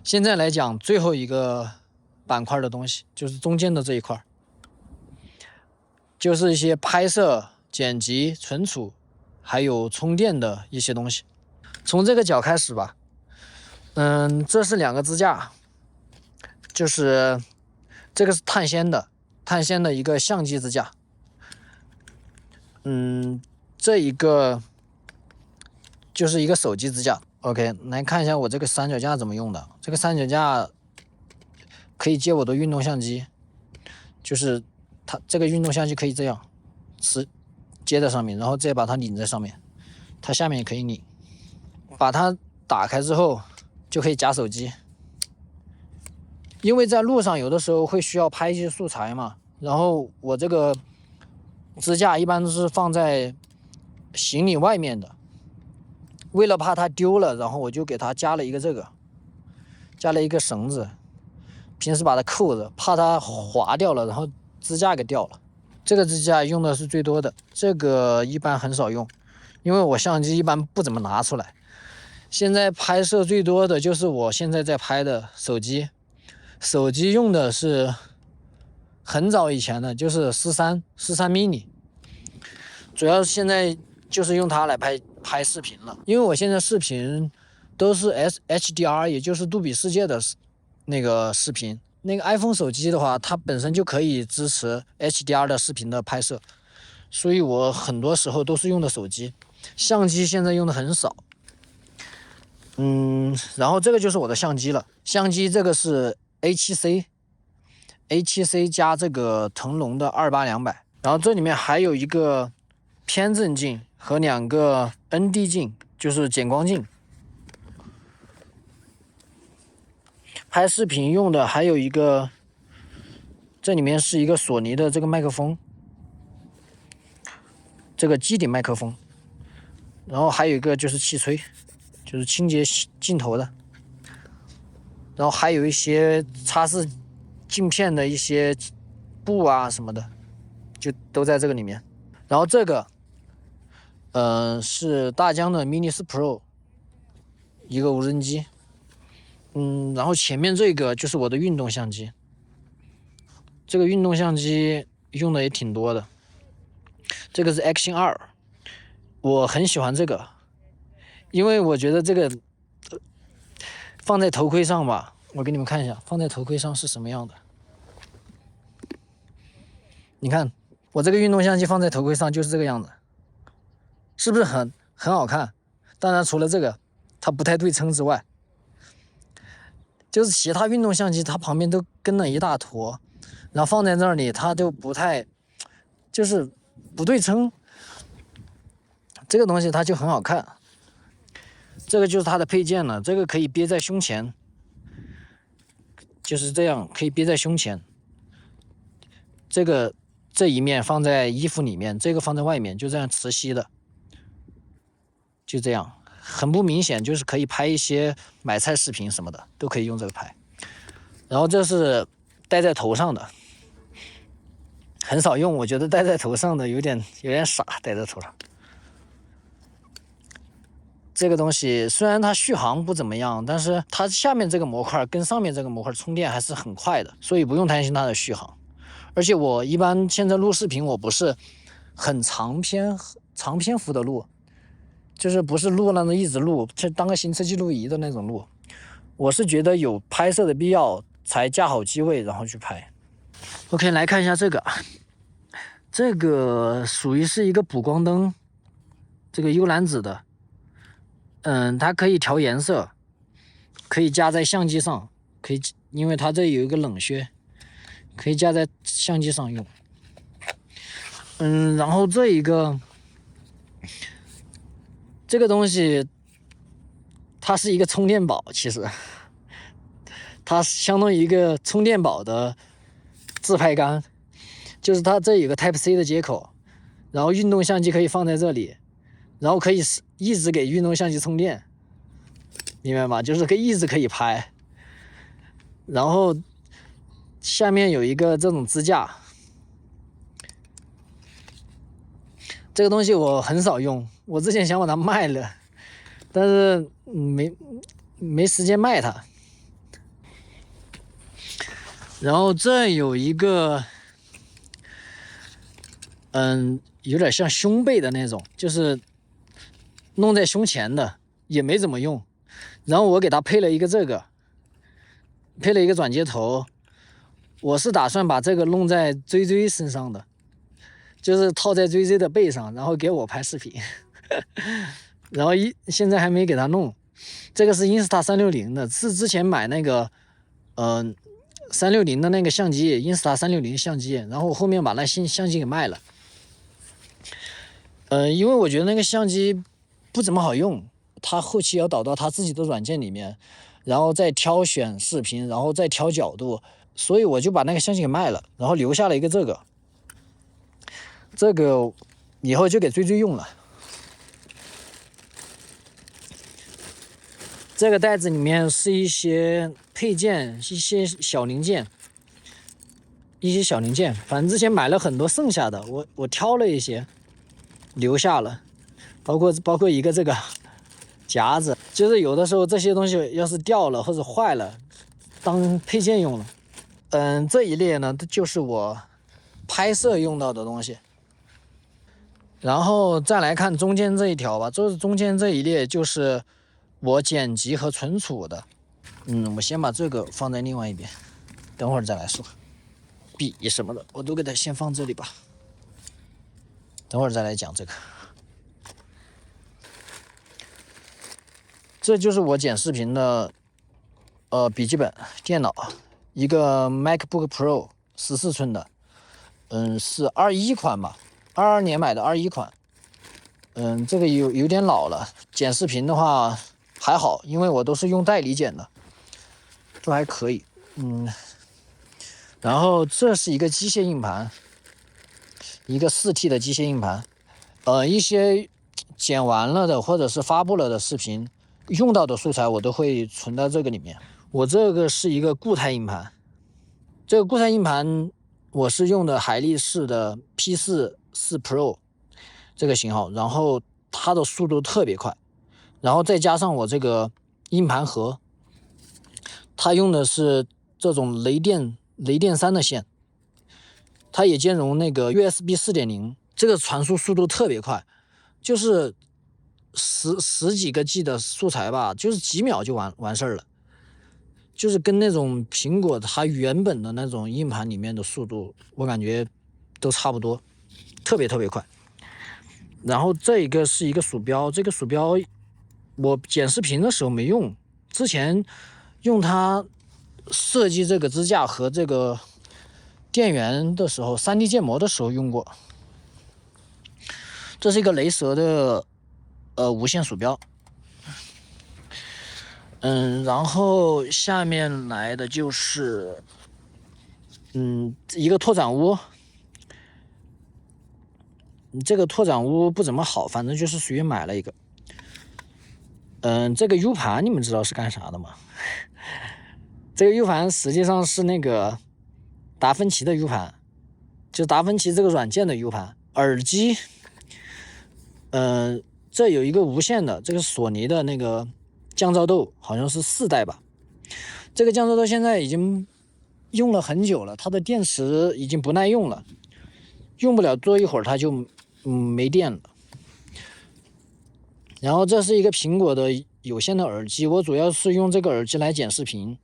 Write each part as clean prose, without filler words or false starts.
现在来讲最后一个板块的东西，就是中间的这一块，就是一些拍摄、剪辑、存储，还有充电的一些东西。从这个角开始吧。这是2个支架，就是这个是碳纤的一个相机支架。这一个就是一个手机支架。OK， 来看一下我这个三脚架怎么用的。这个三脚架可以接我的运动相机，就是它这个运动相机可以这样接在上面，然后再把它拧在上面，它下面也可以拧。把它打开之后就可以夹手机，因为在路上有的时候会需要拍一些素材嘛，然后我这个支架一般都是放在行李外面的，为了怕它丢了，然后我就给它加了一个绳子，平时把它扣着，怕它滑掉了，然后支架给掉了。这个支架用的是最多的，这个一般很少用，因为我相机一般不怎么拿出来。现在拍摄最多的就是我现在在拍的手机用的是很早以前的，就是13 mini， 主要现在就是用它来拍视频了，因为我现在视频都是 HDR， 也就是杜比世界的那个视频。那个 iPhone 手机的话，它本身就可以支持 HDR 的视频的拍摄，所以我很多时候都是用的手机，相机现在用的很少。然后这个就是我的相机了。相机这个是 A7C 加这个腾龙的28-200，然后这里面还有一个偏振镜和2个 ND 镜，就是减光镜。拍视频用的还有一个，这里面是一个索尼的这个麦克风，这个机顶麦克风，然后还有一个就是气吹，就是清洁镜头的，然后还有一些擦拭镜片的一些布啊什么的，就都在这个里面。然后这个是大疆的 Mini 4 Pro 一个无人机。然后前面这个就是我的运动相机，这个运动相机用的也挺多的。这个是 Action 2，我很喜欢这个，因为我觉得这个放在头盔上吧，我给你们看一下，放在头盔上是什么样的。你看我这个运动相机放在头盔上就是这个样子，是不是很好看？当然除了这个它不太对称之外，就是其他运动相机它旁边都跟了一大坨，然后放在那里它就不太，就是不对称。这个东西它就很好看。这个就是它的配件了，这个可以别在胸前，就是这样可以别在胸前。这一面放在衣服里面，这个放在外面，就这样磁吸的，就这样很不明显，就是可以拍一些买菜视频什么的都可以用这个拍。然后这是戴在头上的，很少用，我觉得戴在头上的有点傻，戴在头上。这个东西虽然它续航不怎么样，但是它下面这个模块跟上面这个模块充电还是很快的，所以不用担心它的续航。而且我一般现在录视频，我不是很长篇幅的录，就是不是录那种一直录，就当个行车记录仪的那种录。我是觉得有拍摄的必要才架好机位然后去拍。OK， 来看一下这个，这个属于是一个补光灯，这个幽蓝紫的。它可以调颜色，可以架在相机上，可以，因为它这有一个冷靴，可以架在相机上用。然后这个东西，它是一个充电宝，其实它相当于一个充电宝的自拍杆，就是它这有个 Type-C 的接口，然后运动相机可以放在这里，然后可以一直给运动相机充电，明白吗？就是一直可以拍。然后下面有一个这种支架，这个东西我很少用，我之前想把它卖了，但是没时间卖它。然后这有一个，有点像胸背的那种，就是弄在胸前的，也没怎么用。然后我给它配了一个这个，配了一个转接头。我是打算把这个弄在追追身上的，就是套在追追的背上，然后给我拍视频。然后现在还没给他弄。这个是 Insta360的，是之前买那个360的那个相机 ，Insta360相机，然后我后面把那相机给卖了。因为我觉得那个相机不怎么好用，它后期要导到它自己的软件里面，然后再挑选视频，然后再调角度，所以我就把那个相机给卖了，然后留下了一个这个以后就给追追用了。这个袋子里面是一些配件，一些小零件，反正之前买了很多剩下的，我挑了一些留下了，包括一个这个夹子，就是有的时候这些东西要是掉了或者坏了，当配件用了。这一列呢，就是我拍摄用到的东西。然后再来看中间这一条吧，就是中间这一列就是我剪辑和存储的。我先把这个放在另外一边，等会儿再来说。笔什么的我都给它先放这里吧，等会儿再来讲这个。这就是我剪视频的笔记本电脑，一个 MacBook Pro 14寸的，是21款吧，22年买的21款。这个有点老了，剪视频的话还好，因为我都是用代理剪的，都还可以。然后这是一个机械硬盘，一个4T 的机械硬盘，一些剪完了的或者是发布了的视频用到的素材我都会存到这个里面。我这个是一个固态硬盘，这个固态硬盘我是用的海力士的 P4 Pro 这个型号，然后它的速度特别快，然后再加上我这个硬盘盒，它用的是这种雷电3的线，它也兼容那个 USB 4.0，这个传输速度特别快，就是十几个 G 的素材吧，就是几秒就完事儿了，就是跟那种苹果它原本的那种硬盘里面的速度，我感觉都差不多，特别快。然后这一个是一个鼠标，这个鼠标我剪视频的时候没用，之前用它设计这个支架和这个电源的时候，3D 建模的时候用过。这是一个雷蛇的无线鼠标。然后下面来的就是一个拓展坞。这个拓展坞不怎么好，反正就是属于买了一个。这个 U 盘你们知道是干啥的吗？这个 U 盘实际上是那个达芬奇的 U 盘，就是达芬奇这个软件的 U 盘。耳机，这有一个无线的，这个索尼的那个降噪豆，好像是4代吧。这个降噪豆现在已经用了很久了，它的电池已经不耐用了，用不了多一会儿它就没电了。然后这是一个苹果的有线的耳机，我主要是用这个耳机来剪视频。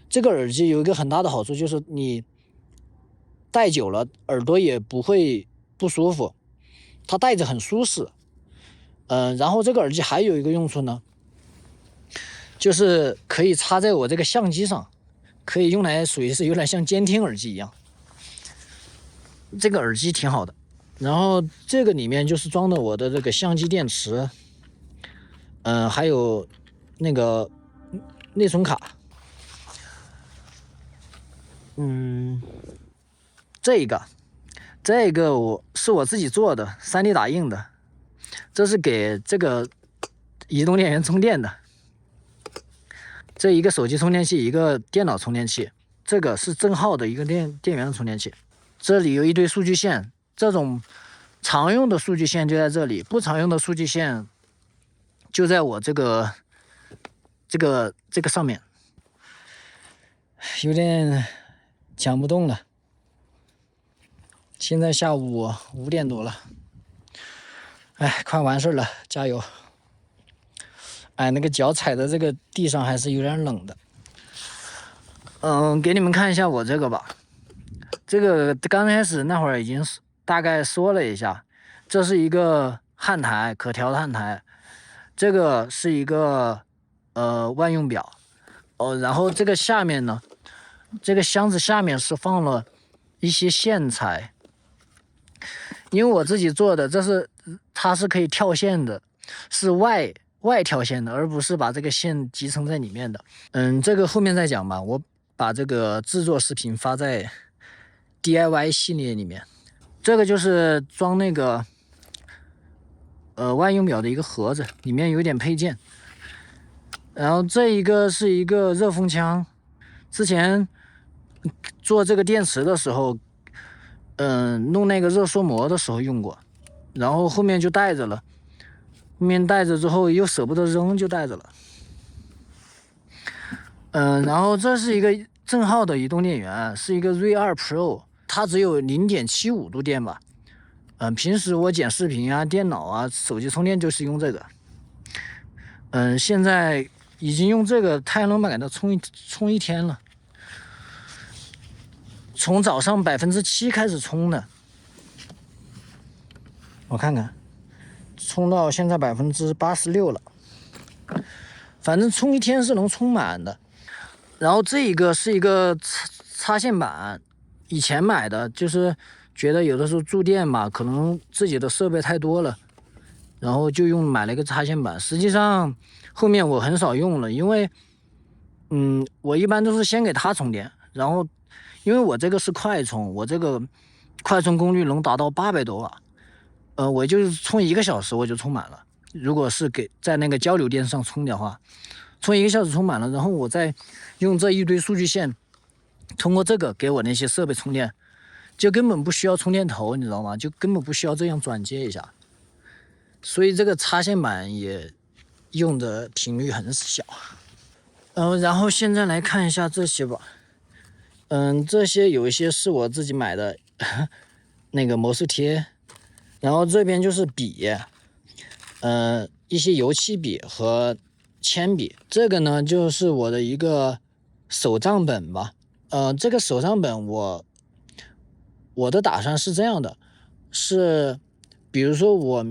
这个耳机有一个很大的好处，就是你戴久了耳朵也不会不舒服，它戴着很舒适。然后这个耳机还有一个用处呢，就是可以插在我这个相机上，可以用来属于是有点像监听耳机一样。这个耳机挺好的。然后这个里面就是装的我的这个相机电池，还有那个内存卡。这个是我自己做的，3D 打印的，这是给这个移动电源充电的。这一个手机充电器，一个电脑充电器，这个是正号的一个电源充电器。这里有一堆数据线，这种常用的数据线就在这里，不常用的数据线就在我这个上面。有点讲不动了。现在下午5点多了，哎，快完事了，加油！哎，那个脚踩在这个地上还是有点冷的。给你们看一下我这个吧。这个刚开始那会儿已经大概说了一下，这是一个焊台，可调的焊台。这个是一个万用表。然后这个下面呢，这个箱子下面是放了一些线材。因为我自己做的，它是可以跳线的，是外跳线的，而不是把这个线集成在里面的。这个后面再讲吧。我把这个制作视频发在 DIY 系列里面。这个就是装那个万用表的一个盒子，里面有点配件。然后这一个是一个热风枪，之前做这个电池的时候，弄那个热缩膜的时候用过，然后后面就带着了，后面带着之后又舍不得扔，就带着了。然后这是一个正号的移动电源，是一个锐2 Pro， 它只有 0.75 度电吧。平时我剪视频啊、电脑啊、手机充电就是用这个。现在已经用这个太阳能板给它充一天了，从早上7%开始充的，我看看，充到现在86%了。反正充一天是能充满的。然后这一个是一个插线板，以前买的，就是觉得有的时候住店嘛，可能自己的设备太多了，然后就买了一个插线板。实际上后面我很少用了，因为我一般都是先给它充电，然后因为我这个是快充，我这个快充功率能达到800多瓦，我就是充1个小时我就充满了。如果是在那个交流电上充的话，充1个小时充满了，然后我再用这一堆数据线通过这个给我那些设备充电，就根本不需要充电头，你知道吗？就根本不需要这样转接一下。所以这个插线板也用的频率很小。然后现在来看一下这些吧。这些有一些是我自己买的那个魔术贴，然后这边就是笔，一些油漆笔和铅笔。这个呢就是我的一个手账本吧。这个手账本我的打算是这样的，是比如说我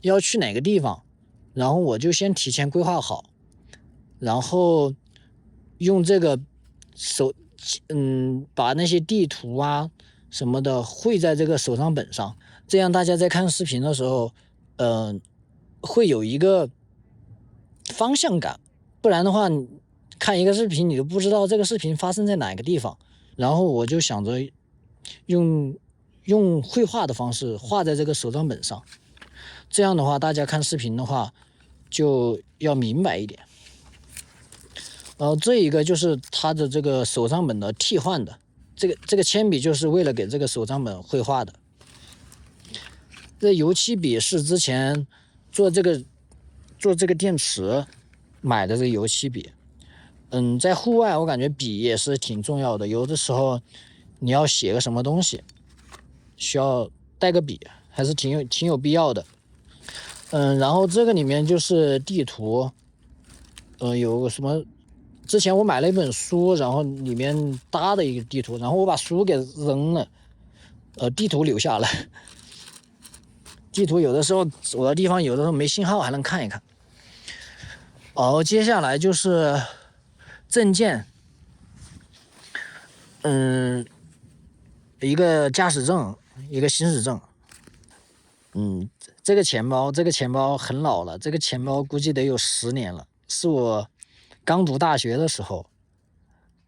要去哪个地方，然后我就先提前规划好，然后用这个把那些地图啊什么的绘在这个手账本上，这样大家在看视频的时候，会有一个方向感。不然的话，你看一个视频，你都不知道这个视频发生在哪个地方。然后我就想着用绘画的方式画在这个手账本上，这样的话大家看视频的话就要明白一点。然后这一个就是它的这个手账本的替换的，这个铅笔就是为了给这个手账本绘画的。这油漆笔是之前做这个电池买的这个油漆笔。在户外我感觉笔也是挺重要的，有的时候你要写个什么东西，需要带个笔，还是挺有必要的。然后这个里面就是地图，有个什么，之前我买了一本书，然后里面搭的一个地图，然后我把书给扔了，地图留下了。地图有的时候我的地方有的时候没信号还能看一看。接下来就是证件，一个驾驶证，一个行驶证。这个钱包很老了，这个钱包估计得有10年了，是我刚读大学的时候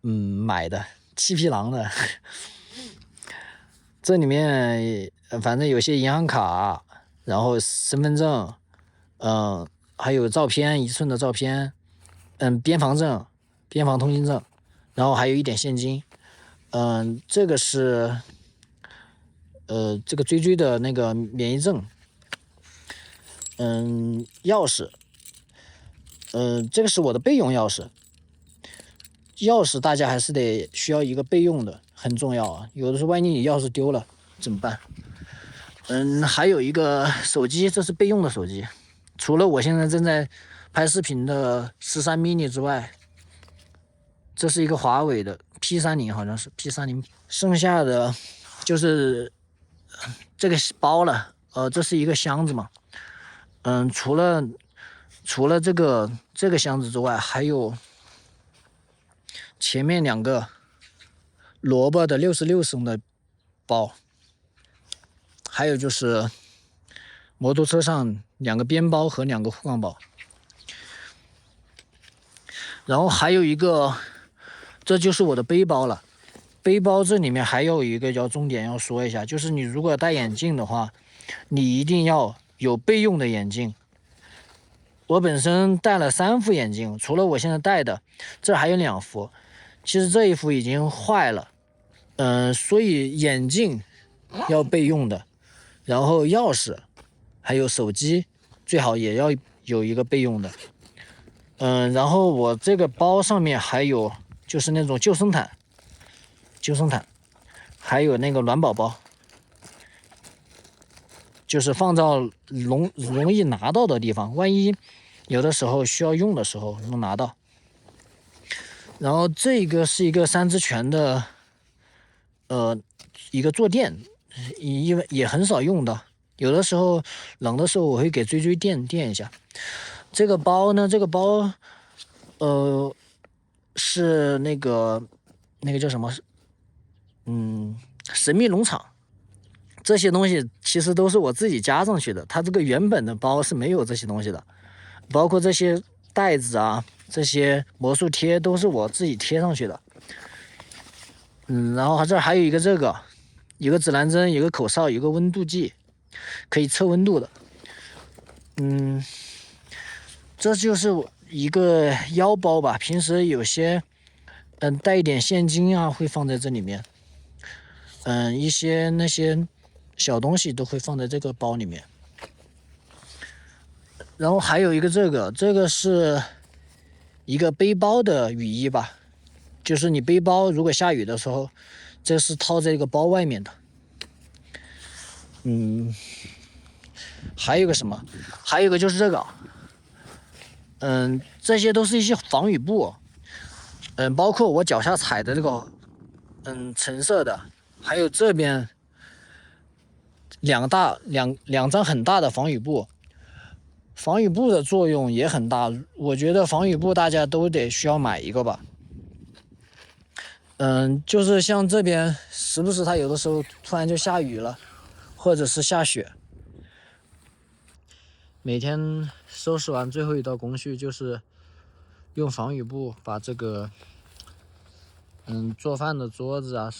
买的七匹狼的。这里面反正有些银行卡，然后身份证，还有照片，1寸的照片，边防证、边防通行证，然后还有一点现金。这个是这个追的那个免疫证。钥匙，这个是我的备用钥匙。钥匙大家还是需要一个备用的，很重要啊，有的时候万一你钥匙丢了怎么办？还有一个手机，这是备用的手机，除了我现在正在拍视频的13 mini 之外，这是一个华为的 P30，好像是 P30，剩下的就是这个包了。这是一个箱子嘛，除了这个箱子之外，还有前面2个萝卜的66升的包，还有就是摩托车上2个边包和2个护杠包，然后还有一个，这就是我的背包了。背包这里面还有一个重点要说一下，就是你如果戴眼镜的话，你一定要有备用的眼镜。我本身戴了3副眼镜，除了我现在戴的，这还有2副。其实这一副已经坏了，所以眼镜要备用的，然后钥匙还有手机最好也要有一个备用的。然后我这个包上面还有就是那种救生毯，还有那个暖宝宝，就是放到容易拿到的地方，万一有的时候需要用的时候能拿到。然后这个是一个3只拳的，一个坐垫，也很少用的，有的时候冷的时候我会给追垫一下。这个包呢，是那个叫什么？神秘农场。这些东西其实都是我自己加上去的，它这个原本的包是没有这些东西的，包括这些袋子啊，这些魔术贴都是我自己贴上去的。然后这还有一个有个指南针，有个口哨，有个温度计，可以测温度的。这就是一个腰包吧，平时有些带一点现金啊会放在这里面，一些那些小东西都会放在这个包里面。然后还有一个这个是一个背包的雨衣吧，就是你背包如果下雨的时候，这是套在一个包外面的。还有个什么？还有一个就是这个，这些都是一些防雨布，包括我脚下踩的这个，橙色的，还有这边两张很大的防雨布。防雨布的作用也很大，我觉得防雨布大家都需要买一个吧。就是像这边时不时它有的时候突然就下雨了，或者是下雪。每天收拾完最后一道工序就是用防雨布把这个做饭的桌子啊，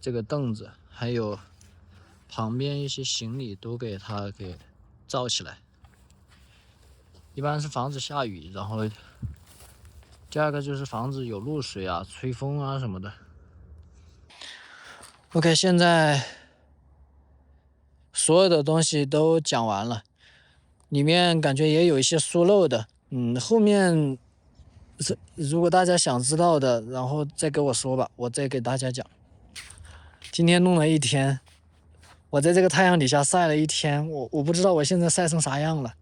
这个凳子还有旁边一些行李都给它罩起来，一般是防止下雨，然后第二个就是防止有露水啊、吹风啊什么的。OK， 现在所有的东西都讲完了，里面感觉也有一些疏漏的，后面如果大家想知道的，然后再跟我说吧，我再给大家讲。今天弄了一天，我在这个太阳底下晒了一天，我不知道我现在晒成啥样了。